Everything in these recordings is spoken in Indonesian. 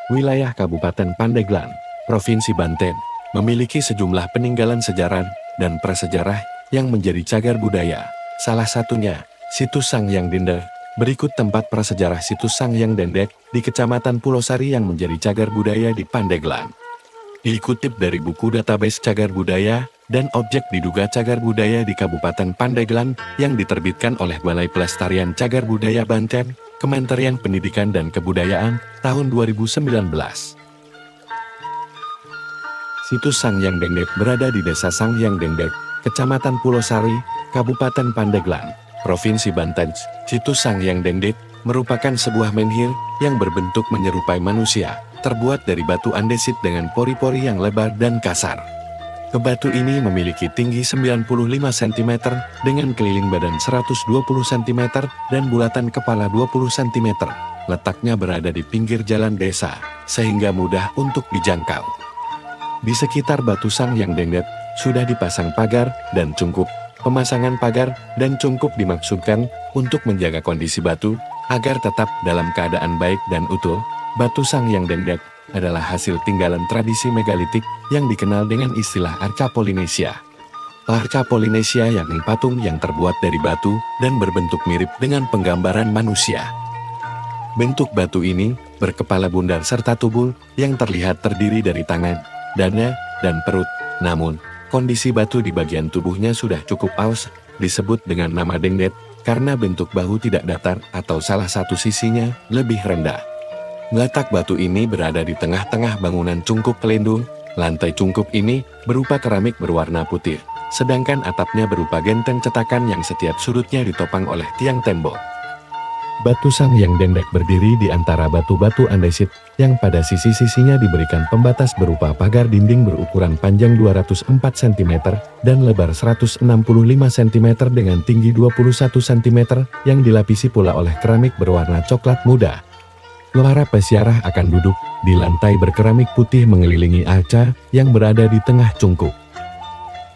Wilayah Kabupaten Pandeglang, Provinsi Banten, memiliki sejumlah peninggalan sejarah dan prasejarah yang menjadi cagar budaya. Salah satunya, Situs Sangyang Dendek. Berikut tempat prasejarah Situs Sangyang Dendek di Kecamatan Pulau Sari yang menjadi cagar budaya di Pandeglang. Dikutip dari buku database cagar budaya dan objek diduga cagar budaya di Kabupaten Pandeglang yang diterbitkan oleh Balai Pelestarian Cagar Budaya Banten, Kementerian Pendidikan dan Kebudayaan, tahun 2019. Situs Sangyang Dendek berada di Desa Sangyang Dendek, Kecamatan Pulau Sari, Kabupaten Pandeglang, Provinsi Banten. Situs Sangyang Dendek merupakan sebuah menhir yang berbentuk menyerupai manusia, terbuat dari batu andesit dengan pori-pori yang lebar dan kasar. Batu ini memiliki tinggi 95 cm dengan keliling badan 120 cm dan bulatan kepala 20 cm. Letaknya berada di pinggir jalan desa, sehingga mudah untuk dijangkau. Di sekitar batu Sangyang Dendek sudah dipasang pagar dan cungkup. Pemasangan pagar dan cungkup dimaksudkan untuk menjaga kondisi batu agar tetap dalam keadaan baik dan utuh. Batu Sangyang Dendek adalah hasil tinggalan tradisi megalitik yang dikenal dengan istilah Arca Polinesia. Arca Polinesia yakni patung yang terbuat dari batu dan berbentuk mirip dengan penggambaran manusia. Bentuk batu ini berkepala bundar serta tubuh yang terlihat terdiri dari tangan, dada, dan perut. Namun, kondisi batu di bagian tubuhnya sudah cukup aus, disebut dengan nama dendek, karena bentuk bahu tidak datar atau salah satu sisinya lebih rendah. Letak batu ini berada di tengah-tengah bangunan cungkup pelindung. Lantai cungkup ini berupa keramik berwarna putih, sedangkan atapnya berupa genteng cetakan yang setiap sudutnya ditopang oleh tiang tembok. Batu Sangyang Dendek berdiri di antara batu-batu andesit yang pada sisi-sisinya diberikan pembatas berupa pagar dinding berukuran panjang 204 cm dan lebar 165 cm dengan tinggi 21 cm yang dilapisi pula oleh keramik berwarna coklat muda. Para peziarah akan duduk di lantai berkeramik putih mengelilingi arca yang berada di tengah cungkup.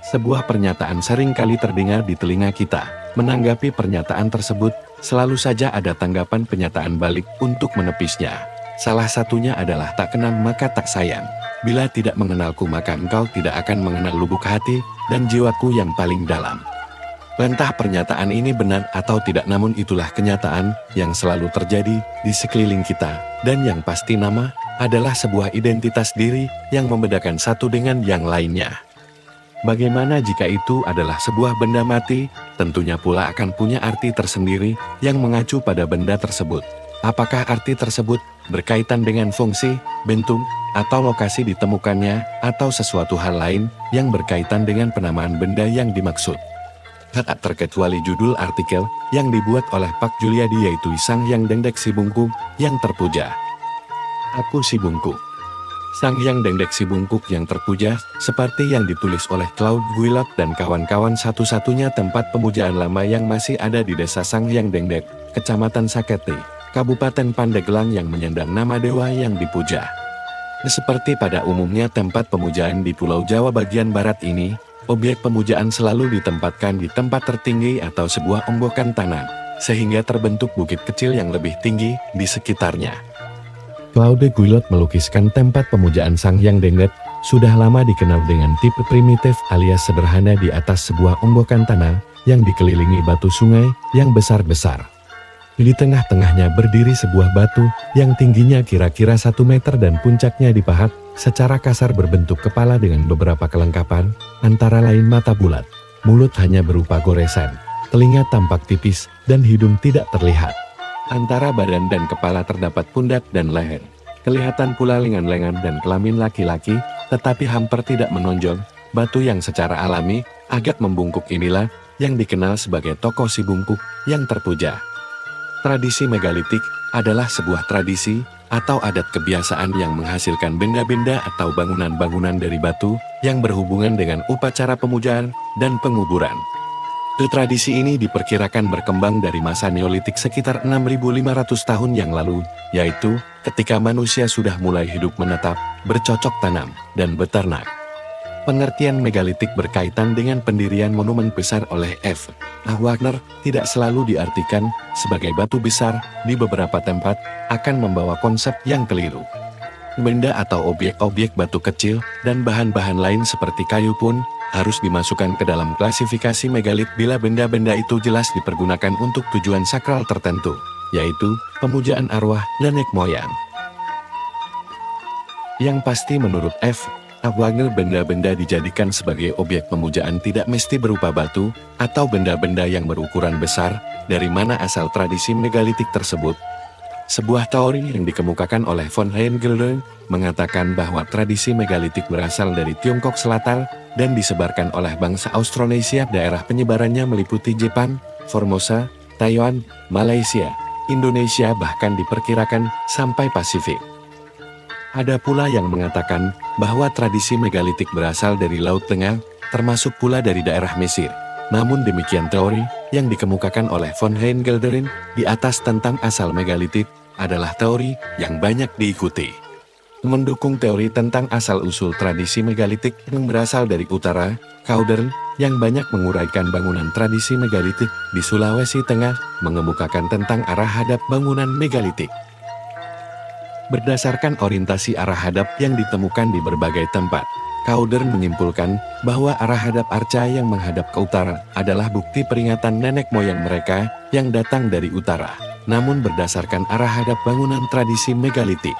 Sebuah pernyataan sering kali terdengar di telinga kita. Menanggapi pernyataan tersebut, selalu saja ada tanggapan penyataan balik untuk menepisnya. Salah satunya adalah tak kenal maka tak sayang. Bila tidak mengenalku maka engkau tidak akan mengenal lubuk hati dan jiwaku yang paling dalam. Entah pernyataan ini benar atau tidak, namun itulah kenyataan yang selalu terjadi di sekeliling kita. Dan yang pasti nama adalah sebuah identitas diri yang membedakan satu dengan yang lainnya. Bagaimana jika itu adalah sebuah benda mati? Tentunya pula akan punya arti tersendiri yang mengacu pada benda tersebut. Apakah arti tersebut berkaitan dengan fungsi, bentuk, atau lokasi ditemukannya, atau sesuatu hal lain yang berkaitan dengan penamaan benda yang dimaksud? Tak terkecuali judul artikel yang dibuat oleh Pak Juliadi yaitu Sangyang Dendek Si Bungkuk yang terpuja. Aku Si Bungkuk. Sangyang Dendek Si Bungkuk yang terpuja, seperti yang ditulis oleh Claude Guilot dan kawan-kawan, satu-satunya tempat pemujaan lama yang masih ada di Desa Sangyang Dendek, Kecamatan Saketi, Kabupaten Pandeglang yang menyandang nama dewa yang dipuja. Seperti pada umumnya tempat pemujaan di Pulau Jawa bagian barat ini, objek pemujaan selalu ditempatkan di tempat tertinggi atau sebuah onggokan tanah, sehingga terbentuk bukit kecil yang lebih tinggi di sekitarnya. Claude Guilot melukiskan tempat pemujaan Sangyang Dendek sudah lama dikenal dengan tipe primitif alias sederhana di atas sebuah onggokan tanah yang dikelilingi batu sungai yang besar-besar. Di tengah-tengahnya berdiri sebuah batu yang tingginya kira-kira 1 meter dan puncaknya dipahat secara kasar berbentuk kepala dengan beberapa kelengkapan, antara lain mata bulat, mulut hanya berupa goresan, telinga tampak tipis, dan hidung tidak terlihat. Antara badan dan kepala terdapat pundak dan leher. Kelihatan pula lengan-lengan dan kelamin laki-laki, tetapi hampir tidak menonjol. Batu yang secara alami agak membungkuk inilah yang dikenal sebagai tokoh Si Bungkuk yang terpuja. Tradisi megalitik adalah sebuah tradisi atau adat kebiasaan yang menghasilkan benda-benda atau bangunan-bangunan dari batu yang berhubungan dengan upacara pemujaan dan penguburan. Tradisi ini diperkirakan berkembang dari masa Neolitik sekitar 6.500 tahun yang lalu, yaitu ketika manusia sudah mulai hidup menetap, bercocok tanam, dan beternak. Pengertian megalitik berkaitan dengan pendirian monumen besar oleh F. A. Wagner tidak selalu diartikan sebagai batu besar. Di beberapa tempat akan membawa konsep yang keliru. benda atau objek-objek batu kecil, dan bahan-bahan lain seperti kayu pun harus dimasukkan ke dalam klasifikasi megalit bila benda-benda itu jelas dipergunakan untuk tujuan sakral tertentu, yaitu pemujaan arwah nenek moyang. Yang pasti menurut F. Wagner, benda-benda dijadikan sebagai objek pemujaan tidak mesti berupa batu atau benda-benda yang berukuran besar. Dari mana asal tradisi megalitik tersebut? Sebuah teori yang dikemukakan oleh von Heingelder mengatakan bahwa tradisi megalitik berasal dari Tiongkok Selatan dan disebarkan oleh bangsa Austronesia. Daerah penyebarannya meliputi Jepang, Formosa, Taiwan, Malaysia, Indonesia, bahkan diperkirakan sampai Pasifik. Ada pula yang mengatakan bahwa tradisi megalitik berasal dari Laut Tengah, termasuk pula dari daerah Mesir. Namun demikian teori yang dikemukakan oleh von Heingelder di atas tentang asal megalitik adalah teori yang banyak diikuti. Mendukung teori tentang asal-usul tradisi megalitik yang berasal dari utara, Kaudern, yang banyak menguraikan bangunan tradisi megalitik di Sulawesi Tengah, mengemukakan tentang arah hadap bangunan megalitik. Berdasarkan orientasi arah hadap yang ditemukan di berbagai tempat, Kaudern menyimpulkan bahwa arah hadap arca yang menghadap ke utara adalah bukti peringatan nenek moyang mereka yang datang dari utara. Namun berdasarkan arah hadap bangunan tradisi megalitik,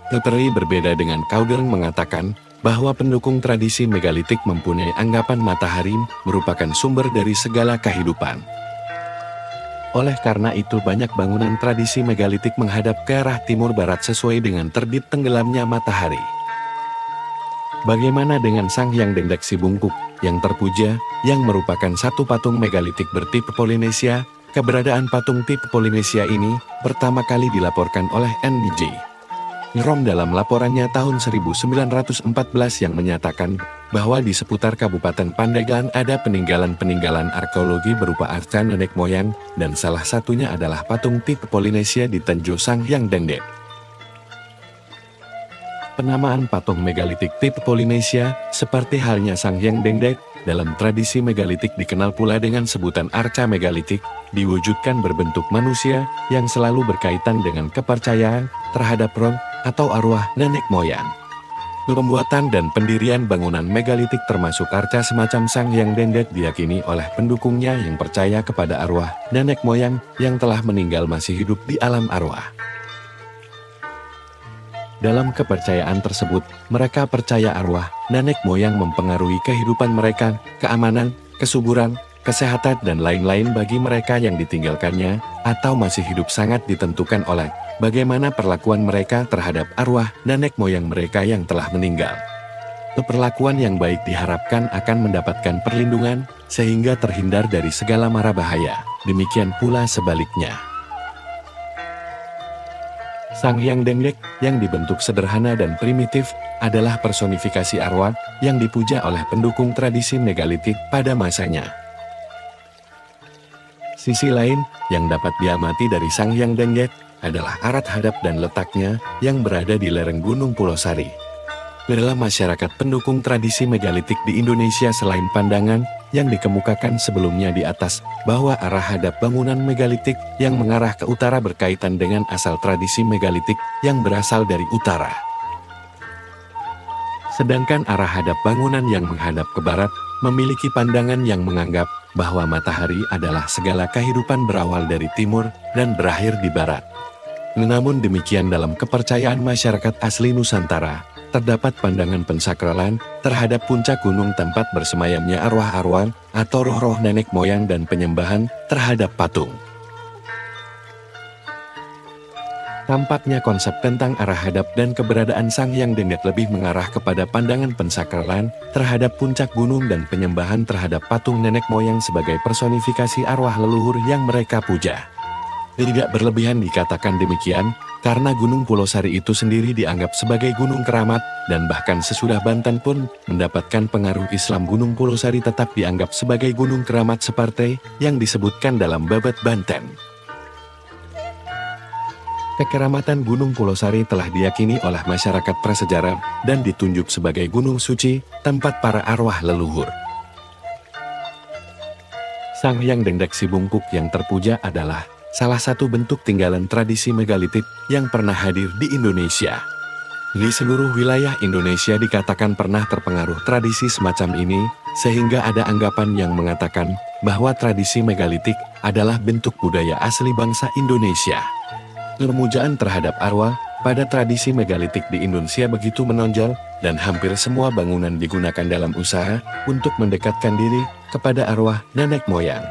teori berbeda dengan Kaudern mengatakan bahwa pendukung tradisi megalitik mempunyai anggapan matahari merupakan sumber dari segala kehidupan. Oleh karena itu banyak bangunan tradisi megalitik menghadap ke arah timur barat sesuai dengan terbit tenggelamnya matahari. Bagaimana dengan Sang Hyang Dendek Si Bungkuk yang terpuja, yang merupakan satu patung megalitik bertipe Polinesia? Keberadaan patung tipe Polinesia ini pertama kali dilaporkan oleh N.B.J. Rom dalam laporannya tahun 1914 yang menyatakan bahwa di seputar Kabupaten Pandeglang ada peninggalan-peninggalan arkeologi berupa arca nenek moyang, dan salah satunya adalah patung tipe Polinesia di Tenjo Sang Hyang Dendek. Penamaan patung megalitik tipe Polinesia, seperti halnya Sang Hyang Dendek, dalam tradisi megalitik dikenal pula dengan sebutan arca megalitik, diwujudkan berbentuk manusia yang selalu berkaitan dengan kepercayaan terhadap roh atau arwah nenek moyang. Pembuatan dan pendirian bangunan megalitik termasuk arca semacam Sang Hyang Dendek diyakini oleh pendukungnya yang percaya kepada arwah nenek moyang yang telah meninggal masih hidup di alam arwah. Dalam kepercayaan tersebut, mereka percaya arwah nenek moyang mempengaruhi kehidupan mereka, keamanan, kesuburan, kesehatan, dan lain-lain. Bagi mereka yang ditinggalkannya atau masih hidup sangat ditentukan oleh bagaimana perlakuan mereka terhadap arwah nenek moyang mereka yang telah meninggal. Perlakuan yang baik diharapkan akan mendapatkan perlindungan, sehingga terhindar dari segala mara bahaya. Demikian pula sebaliknya. Sang Hyang Dendek yang dibentuk sederhana dan primitif adalah personifikasi arwah yang dipuja oleh pendukung tradisi megalitik pada masanya. Sisi lain yang dapat diamati dari Sang Hyang Dendek adalah arat hadap dan letaknya yang berada di lereng Gunung Pulau Sari. Dalam masyarakat pendukung tradisi megalitik di Indonesia, selain pandangan yang dikemukakan sebelumnya di atas bahwa arah hadap bangunan megalitik yang mengarah ke utara berkaitan dengan asal tradisi megalitik yang berasal dari utara. Sedangkan arah hadap bangunan yang menghadap ke barat memiliki pandangan yang menganggap bahwa matahari adalah segala kehidupan berawal dari timur dan berakhir di barat. Namun demikian dalam kepercayaan masyarakat asli Nusantara, terdapat pandangan pensakralan terhadap puncak gunung tempat bersemayamnya arwah-arwah atau roh-roh nenek moyang dan penyembahan terhadap patung. Tampaknya konsep tentang arah hadap dan keberadaan Sang Hyang Dendek lebih mengarah kepada pandangan pensakralan terhadap puncak gunung dan penyembahan terhadap patung nenek moyang sebagai personifikasi arwah leluhur yang mereka puja. Tidak berlebihan dikatakan demikian, karena Gunung Pulau Sari itu sendiri dianggap sebagai gunung keramat, dan bahkan sesudah Banten pun mendapatkan pengaruh Islam, Gunung Pulau Sari tetap dianggap sebagai gunung keramat seperti yang disebutkan dalam Babad Banten. Kekeramatan Gunung Pulau Sari telah diyakini oleh masyarakat prasejarah dan ditunjuk sebagai gunung suci, tempat para arwah leluhur. Sang Hyang Dendek Si Bungkuk yang terpuja adalah salah satu bentuk tinggalan tradisi megalitik yang pernah hadir di Indonesia. Di seluruh wilayah Indonesia dikatakan pernah terpengaruh tradisi semacam ini, sehingga ada anggapan yang mengatakan bahwa tradisi megalitik adalah bentuk budaya asli bangsa Indonesia. Permujaan terhadap arwah pada tradisi megalitik di Indonesia begitu menonjol, dan hampir semua bangunan digunakan dalam usaha untuk mendekatkan diri kepada arwah nenek moyang.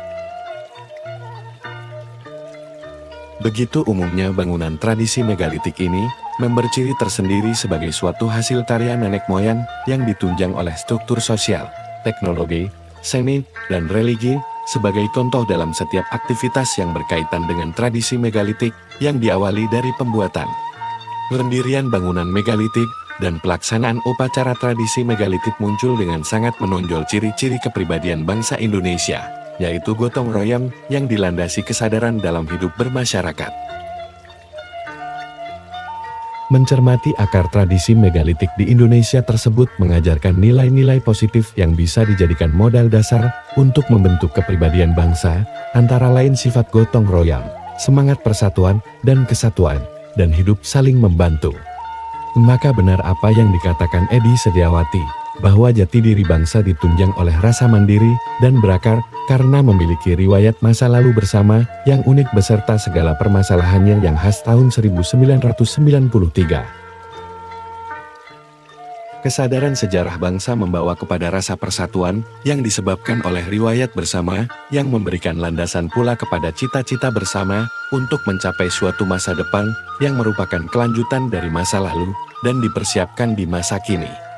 Begitu umumnya bangunan tradisi megalitik ini, berciri tersendiri sebagai suatu hasil karya nenek moyang yang ditunjang oleh struktur sosial, teknologi, seni, dan religi, sebagai contoh dalam setiap aktivitas yang berkaitan dengan tradisi megalitik yang diawali dari pembuatan, pendirian bangunan megalitik, dan pelaksanaan upacara tradisi megalitik muncul dengan sangat menonjol ciri-ciri kepribadian bangsa Indonesia, yaitu gotong royong yang dilandasi kesadaran dalam hidup bermasyarakat. Mencermati akar tradisi megalitik di Indonesia tersebut mengajarkan nilai-nilai positif yang bisa dijadikan modal dasar untuk membentuk kepribadian bangsa, antara lain sifat gotong royong, semangat persatuan dan kesatuan, dan hidup saling membantu. Maka benar apa yang dikatakan Edi Setiawati, bahwa jati diri bangsa ditunjang oleh rasa mandiri dan berakar karena memiliki riwayat masa lalu bersama yang unik beserta segala permasalahannya yang khas tahun 1993. Kesadaran sejarah bangsa membawa kepada rasa persatuan yang disebabkan oleh riwayat bersama yang memberikan landasan pula kepada cita-cita bersama untuk mencapai suatu masa depan yang merupakan kelanjutan dari masa lalu dan dipersiapkan di masa kini.